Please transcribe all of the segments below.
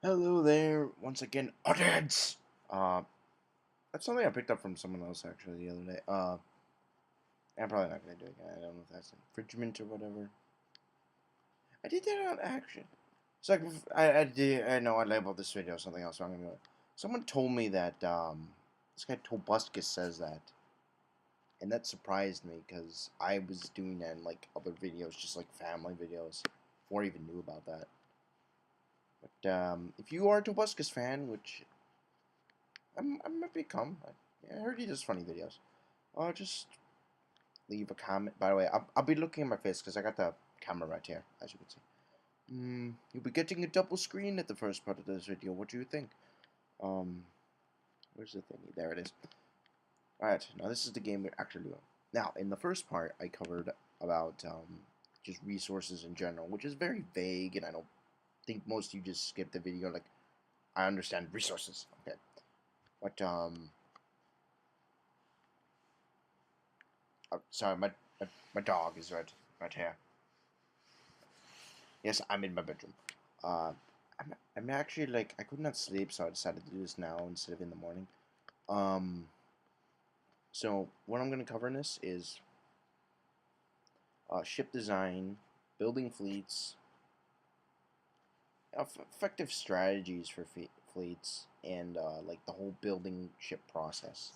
Hello there, once again, audience. Uh, that's something I picked up from someone else actually the other day. I'm probably not gonna do it again. I don't know if that's infringement or whatever. I did that on action. It's like I did. I know I labeled this video something else. So I'm gonna go. Someone told me that this guy Tobuscus says that, and that surprised me because I was doing that in like other videos, just like family videos, before I even knew about that. But if you are a Tobuscus fan, which I'm a become. I heard he does funny videos. Just leave a comment. By the way, I'll be looking at my face because I got the camera right here, as you can see. You'll be getting a double screen at the first part of this video. What do you think? Um, where's the thingy? There it is. Alright, now this is the game we're actually doing. Now, in the first part, I covered about just resources in general, which is very vague, and I don't think most of you just skip the video. Like, I understand resources, okay, but sorry, my dog is right here. Yes, I'm in my bedroom. Uh, I'm actually like I could not sleep, so I decided to do this now instead of in the morning. Um, so what I'm gonna cover in this is ship design, building fleets, effective strategies for fleets, and like the whole building ship process.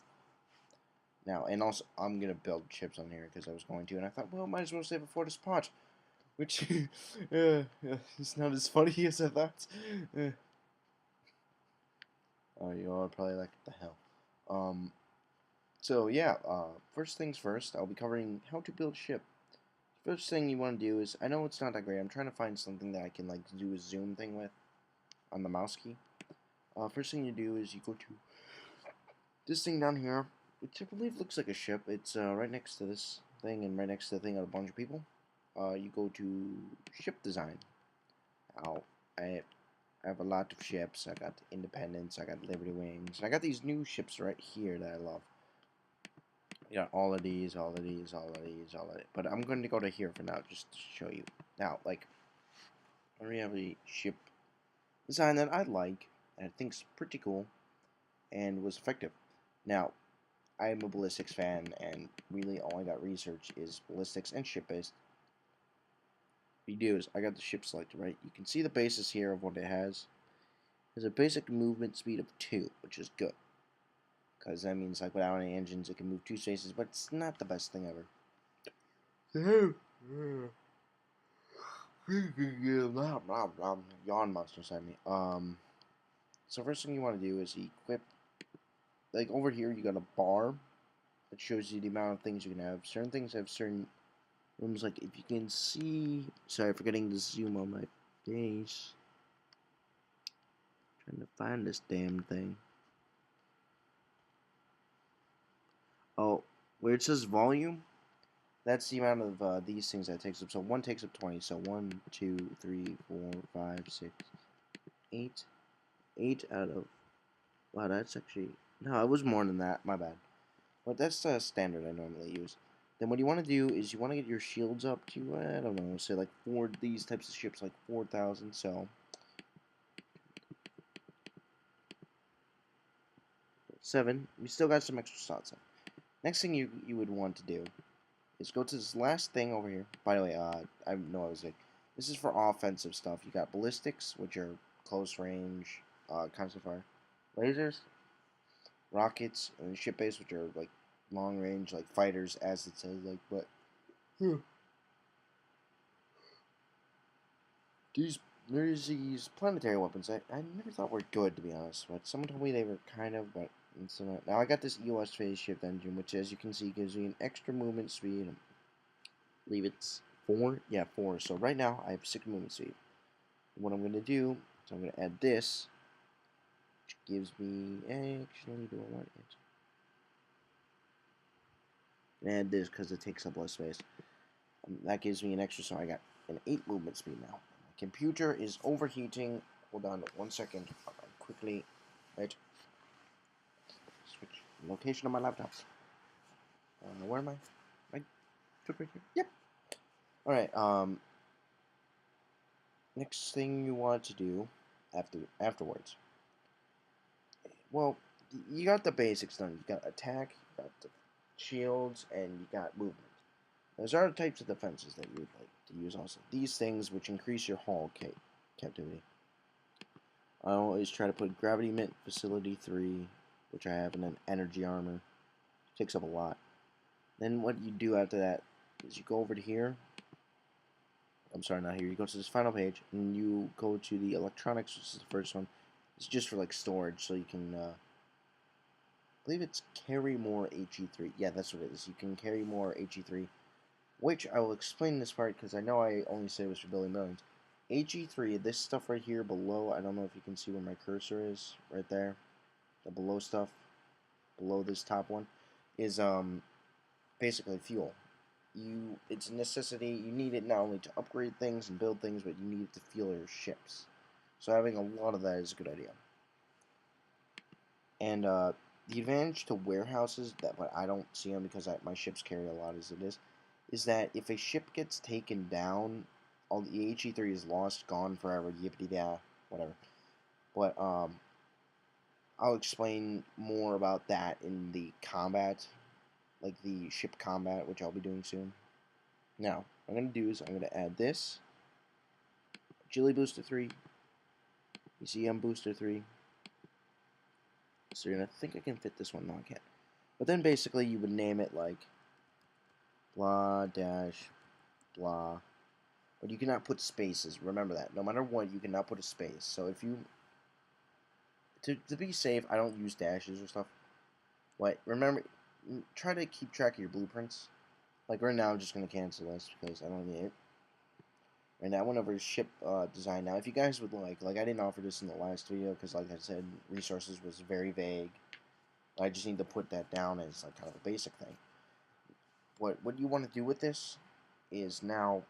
Now, and also I'm gonna build ships on here because I was going to, and I thought, well, might as well save it for this part, which it's not as funny as I thought. Uh, Oh, you are probably like, what the hell? Um, so yeah, first things first, I'll be covering how to build a ship. First thing you want to do is, I know it's not that great, I'm trying to find something that I can like do a zoom thing with on the mouse key. First thing you do is you go to this thing down here, which I believe looks like a ship. It's right next to this thing and right next to the thing of a bunch of people. You go to ship design. Now, I have a lot of ships. I got Independence, I got Liberty Wings. I got these new ships right here that I love. You got all of these, all of these, all of these, all of it. But I'm going to go to here for now just to show you. Now, like, I already have a ship design that I like, and I think's pretty cool, and was effective. Now, I am a ballistics fan, and really all I got research is ballistics and ship-based. What you do is, I got the ship selected, right? You can see the basis here of what it has. It has a basic movement speed of 2, which is good. Because that means, like, without any engines, it can move 2 spaces, but it's not the best thing ever. Yawn monster inside me. So first thing you want to do is equip, like, over here you got a bar that shows you the amount of things you can have. Certain things have certain rooms, like, if you can see, sorry for getting the zoom on my face. Trying to find this damn thing. Oh, where it says volume, that's the amount of these things that takes up. So one takes up 20. So 1, 2, 3, 4, 5, 6, 8. 8 out of... Wow, that's actually... No, it was more than that. My bad. But that's the standard I normally use. Then what you want to do is you want to get your shields up to, I don't know, say like these types of ships, like 4,000. So 7. We still got some extra slots up. Next thing you would want to do is go to this last thing over here. By the way, I know I was like, this is for offensive stuff. You got ballistics, which are close range, constant fire, lasers, rockets, and ship base, which are like long range, like fighters, as it says. Like, but these there's these planetary weapons I never thought were good, to be honest. But someone told me they were kind of, but it's not. Now I got this EOS phase shift engine, which, as you can see, gives me an extra movement speed. I believe it's 4. Yeah, 4. So right now I have 6 movement speed. What I'm gonna do is I'm gonna add this, which gives me actually do I want it? Add this because it takes up less space. That gives me an extra, so I got an 8 movement speed now. My computer is overheating. Hold on 1 second. I'll quickly, right, switch location of my laptop. Where am I? I took right here. Yep. All right. Next thing you want to do afterwards. Well, you got the basics done. You got attack, you got the shields, and you got movement. Those are the types of defenses that you would like to use also. These things which increase your hull captivity. I always try to put gravity mint facility 3, which I have in an energy armor. Takes up a lot. Then what you do after that is you go over to here. I'm sorry, not here. You go to this final page, and you go to the electronics, which is the first one. It's just for like storage, so you can, I believe it's carry more HE3. Yeah, that's what it is. You can carry more HE3, which I will explain this part because I know I only say it was for building millions. HE3, this stuff right here below, I don't know if you can see where my cursor is, right there. The below stuff, below this top one, is basically fuel. It's a necessity. You need it not only to upgrade things and build things, but you need it to fuel your ships. So having a lot of that is a good idea. And the advantage to warehouses but I don't see them because my ships carry a lot as it is that if a ship gets taken down, all the HE3 is lost, gone forever, yippity da, whatever. But I'll explain more about that in the combat, like the ship combat, which I'll be doing soon. Now, what I'm going to do is I'm going to add this, Agility Booster 3, ECM Booster 3. So you're going to think I can fit this one. No, I can't. But then basically you would name it like blah dash blah. But you cannot put spaces. Remember that. No matter what, you cannot put a space. So if you... To be safe, I don't use dashes or stuff. But remember, try to keep track of your blueprints. Like right now, I'm just going to cancel this because I don't need it. Right now, I went over ship design. Now, if you guys would like I didn't offer this in the last video because, like I said, resources was very vague. I just need to put that down as like kind of a basic thing. What you want to do with this is now,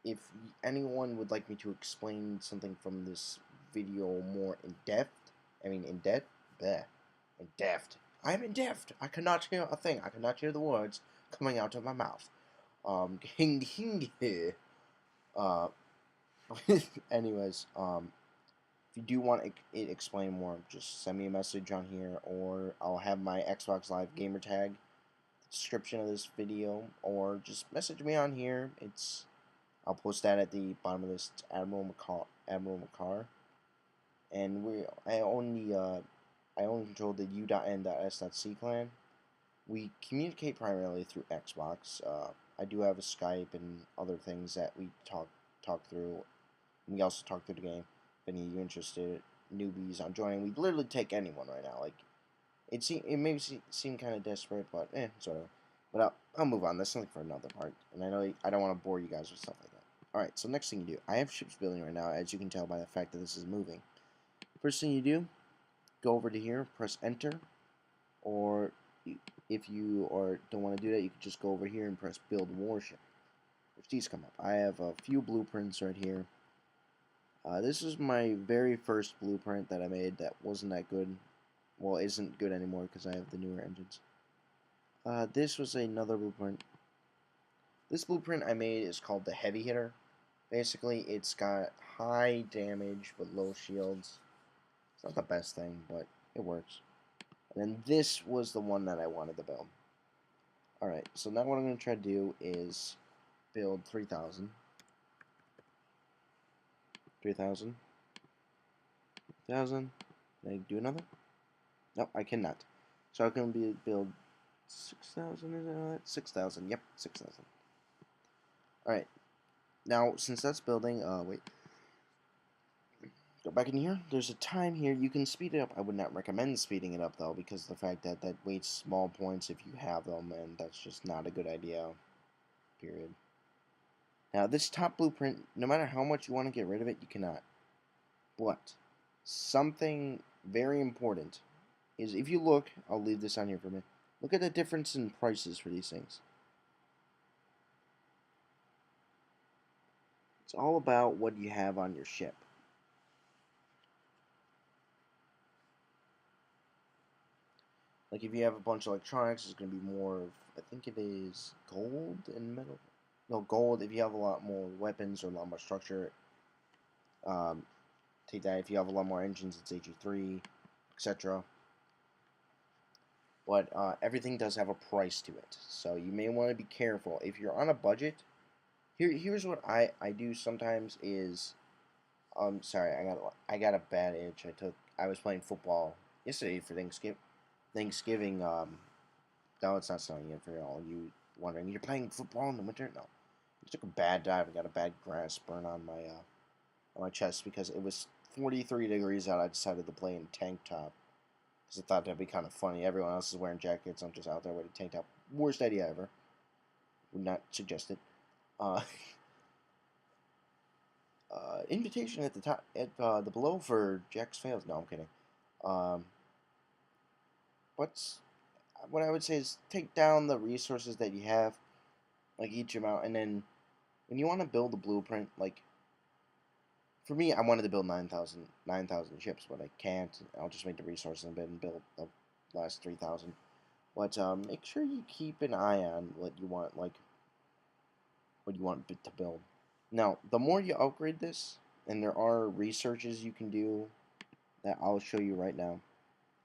if anyone would like me to explain something from this video more in depth, in depth. I'm in depth. I cannot hear a thing. I cannot hear the words coming out of my mouth. Uh, anyways, if you do want it explained more, just send me a message on here, or I'll have my Xbox Live gamer tag description of this video, or just message me on here. I'll post that at the bottom of this. It's Admiral Makar, and I only control the u.n.s.c clan. We communicate primarily through Xbox. I do have a Skype and other things that we talk through. We also talk through the game. If any of you interested newbies on joining, we literally take anyone right now. Like it may seem kind of desperate, but sort of. But I'll move on. That's something for another part. And I know I don't want to bore you guys with stuff like that. Alright, so next thing you do. I have ships building right now, as you can tell by the fact that this is moving. First thing you do, go over to here, press enter. Or if you don't want to do that, you can just go over here and press build warship. Which these come up. I have a few blueprints right here. This is my very first blueprint that I made that wasn't that good. Well, isn't good anymore because I have the newer engines. This was another blueprint. This blueprint I made is called the Heavy Hitter. Basically, it's got high damage but low shields. It's not the best thing, but it works. And then this was the one that I wanted to build. Alright, so now what I'm going to try to do is build 3,000. 3,000. 3,000. Can I do another? No, I cannot. So I can build 6,000, is that 6,000? Yep, 6,000. Alright. Now, since that's building, wait. Go back in here. There's a time here. You can speed it up. I would not recommend speeding it up, though, because of the fact that that waits small points if you have them, and that's just not a good idea. Period. Now, this top blueprint, no matter how much you want to get rid of it, you cannot. But something very important is if you look, I'll leave this on here for a minute. Look at the difference in prices for these things. It's all about what you have on your ship. Like if you have a bunch of electronics, it's going to be more of, I think it is gold and metal. No, gold. If you have a lot more weapons or a lot more structure, take that. If you have a lot more engines, it's AG3, etc. But everything does have a price to it, so you may want to be careful. If you're on a budget, here's what I do sometimes is, sorry, I got a bad itch. I was playing football yesterday for Thanksgiving. No, it's not snowing yet for all you wondering. You're playing football in the winter? No, I took a bad dive. I got a bad grass burn on my chest because it was 43 degrees out. I decided to play in tank top because I thought that'd be kind of funny. Everyone else is wearing jackets. I'm just out there with a tank top. Worst idea ever. Would not suggest it. Uh, invitation at the top, at the below for Jack's fails. No, I'm kidding. Um, what's what I would say is take down the resources that you have, like each amount, and then when you want to build a blueprint, like for me, I wanted to build 9,000 ships, but I can't. I'll just make the resources a bit and build the last 3,000. But make sure you keep an eye on what you want, like what you want to build. Now, the more you upgrade this, and there are researches you can do that I'll show you right now.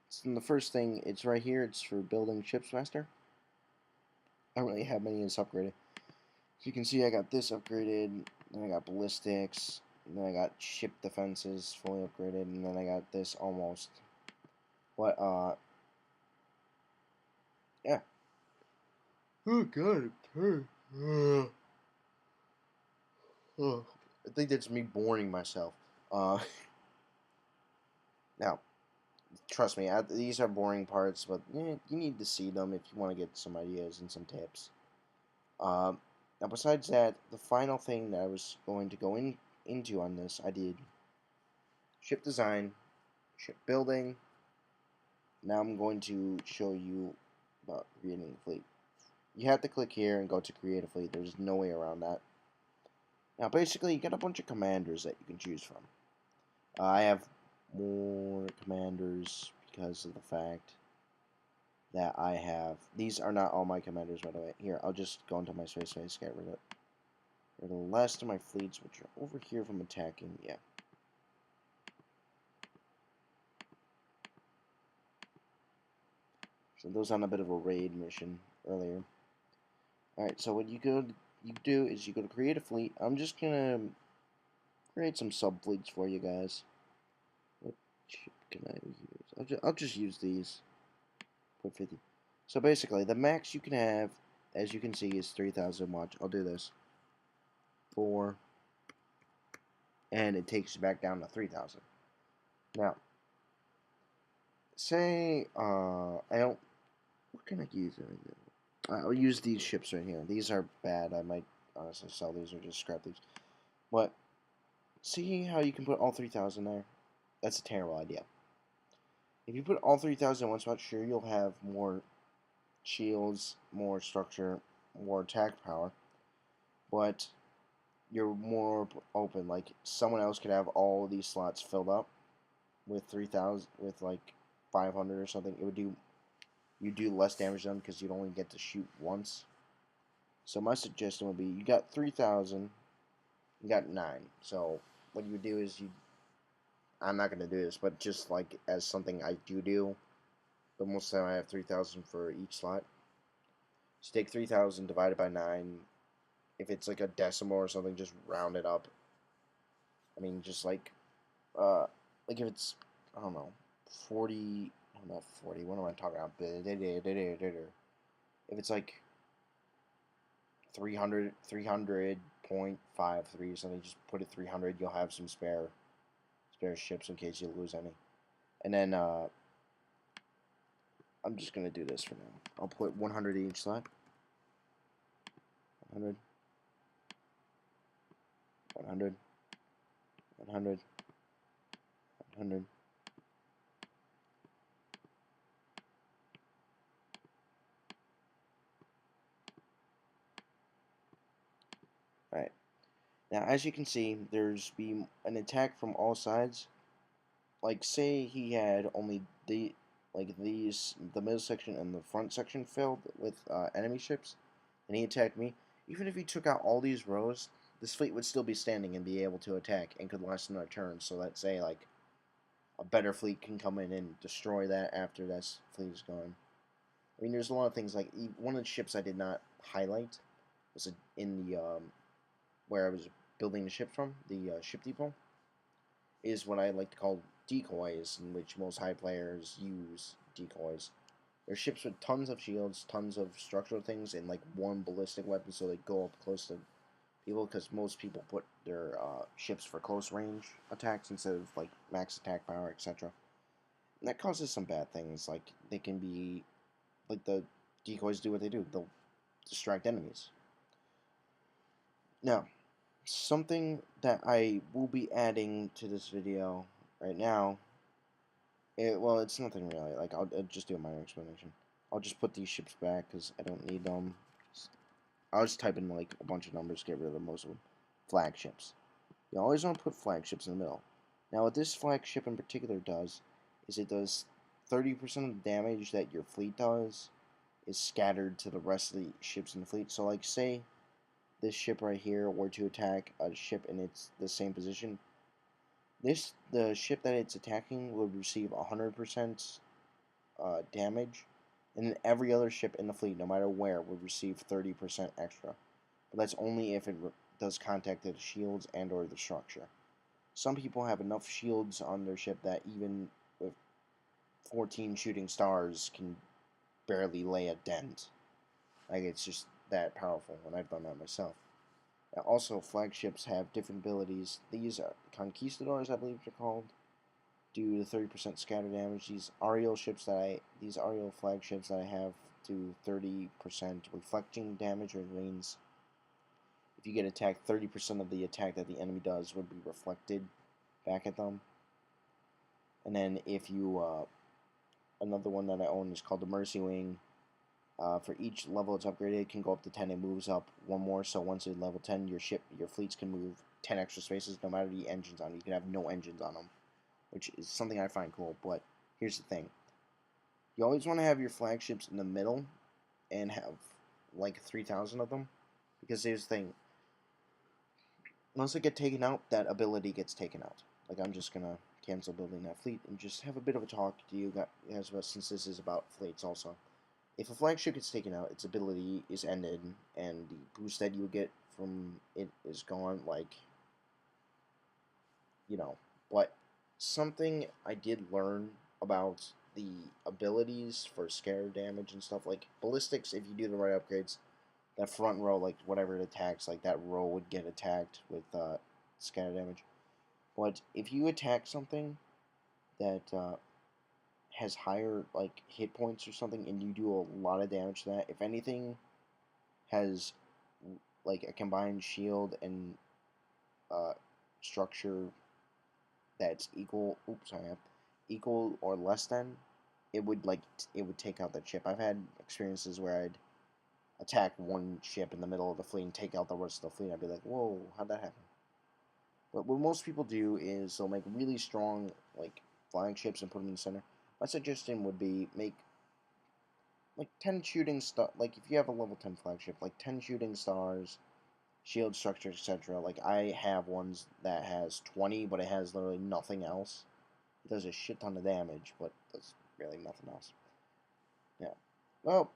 So the first thing, it's right here. It's for building ships faster. I don't really have many in this upgraded. So you can see I got this upgraded, then I got ballistics, and then I got ship defenses fully upgraded, and then I got this almost. But yeah. Oh god, it hurts. I think that's me boring myself. Uh, now, trust me, these are boring parts, but you need to see them if you want to get some ideas and some tips. Now, besides that, the final thing that I was going to go into on this, I did ship design, ship building. Now I'm going to show you about creating a fleet. You have to click here and go to create a fleet. There's no way around that. Now, basically, you get a bunch of commanders that you can choose from. I have more commanders because of the fact that I have... These are not all my commanders, by the way. Here, I'll just go into my space, get rid of the last of my fleets, which are over here from attacking. Yeah. So those on a bit of a raid mission earlier. Alright, so what you do is you go to create a fleet. I'm just gonna create some sub fleets for you guys. What ship can I use? I'll just use these. Put 50. So basically, the max you can have, as you can see, is 3,000. Watch, I'll do this. 4. And it takes you back down to 3,000. Now, say I don't. What can I use right now? I'll use these ships right here. These are bad. I might honestly sell these or just scrap these. But see how you can put all 3,000 there? That's a terrible idea. If you put all 3,000 in one spot, sure, you'll have more shields, more structure, more attack power, but you're more open. Like, someone else could have all of these slots filled up with 3,000, with like 500 or something. It would do, you do less damage to them because you'd only get to shoot once. So my suggestion would be, you got 3,000, you got 9. So what you would do is I'm not going to do this, but just like as something I do, but most of the time I have 3,000 for each slot. So take 3,000 divided by 9. If it's like a decimal or something, just round it up. I mean, just like if it's, I don't know, 40, no, not 40, what am I talking about? If it's like 300.53 or something, just put it 300, you'll have some spare ships in case you lose any. And then, I'm just going to do this for now. I'll put 100 in each slot. 100. 100. 100. 100. Alright. Now, as you can see, there's been an attack from all sides. Like, say he had only the middle section and the front section filled with enemy ships, and he attacked me. Even if he took out all these rows, this fleet would still be standing and be able to attack and could last another turn. So let's say like a better fleet can come in and destroy that after that fleet is gone. I mean, there's a lot of things like one of the ships I did not highlight was in the where I was building the ship from, the ship depot, is what I like to call decoys, in which most high players use decoys. They're ships with tons of shields, tons of structural things, and like one ballistic weapon, so they go up close to people. Because most people put their ships for close range attacks instead of like max attack power, etc. And that causes some bad things. Like they can be like the decoys do what they do. They'll distract enemies. Now, something that I will be adding to this video right now, well, it's nothing really. Like, I'll just do a minor explanation. I'll just put these ships back because I don't need them. I'll just type in, like, a bunch of numbers, get rid of most of them. Flagships. You always want to put flagships in the middle. Now, what this flagship in particular does is it does 30% of the damage that your fleet does is scattered to the rest of the ships in the fleet. So, like, say this ship right here were to attack a ship in the same position, the ship that it's attacking would receive 100% damage, and then every other ship in the fleet, no matter where, would receive 30% extra. But that's only if it does contact the shields and or the structure. Some people have enough shields on their ship that even with 14 shooting stars can barely lay a dent. Like, it's just that powerful, and I've done that myself. Also, flagships have different abilities. These are conquistadors, I believe they're called, do the 30% scatter damage. These aerial flagships that I have do 30% reflecting damage, which means if you get attacked, 30% of the attack that the enemy does would be reflected back at them. And then if you, another one that I own is called the Mercy Wing. For each level it's upgraded, it can go up to 10. It moves up one more, so once it's level 10, your fleets can move 10 extra spaces, no matter the engines on it. You can have no engines on them, which is something I find cool. But here's the thing: you always want to have your flagships in the middle and have like 3,000 of them, because here's the thing: once they get taken out, that ability gets taken out. Like, I'm just gonna cancel building that fleet and just have a bit of a talk to you guys about, since this is about fleets also. If a flagship gets taken out, its ability is ended, and the boost that you get from it is gone, like, you know. But something I did learn about the abilities for scare damage and stuff, like ballistics, if you do the right upgrades, that front row, like, whatever it attacks, like, that row would get attacked with scatter damage. But if you attack something that has higher like hit points or something, and you do a lot of damage to that, if anything has like a combined shield and structure that's equal, equal or less than, it would take out that ship. I've had experiences where I'd attack one ship in the middle of the fleet and take out the rest of the fleet. I'd be like, whoa, how'd that happen? But what most people do is they'll make really strong like flagships and put them in the center. My suggestion would be make like 10 shooting star. Like, if you have a level 10 flagship, like 10 shooting stars, shield structure, etc. Like, I have ones that has 20, but it has literally nothing else. It does a shit ton of damage, but does really nothing else. Yeah. Well,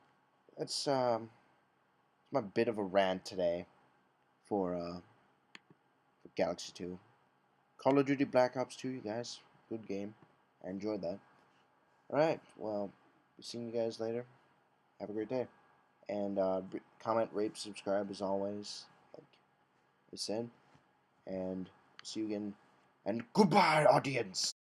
that's my bit of a rant today for Galaxy 2. Call of Duty Black Ops 2, you guys. Good game. I enjoyed that. Alright, well, seeing you guys later. Have a great day. And comment, rate, subscribe as always, like I said. And see you again. And goodbye, audience!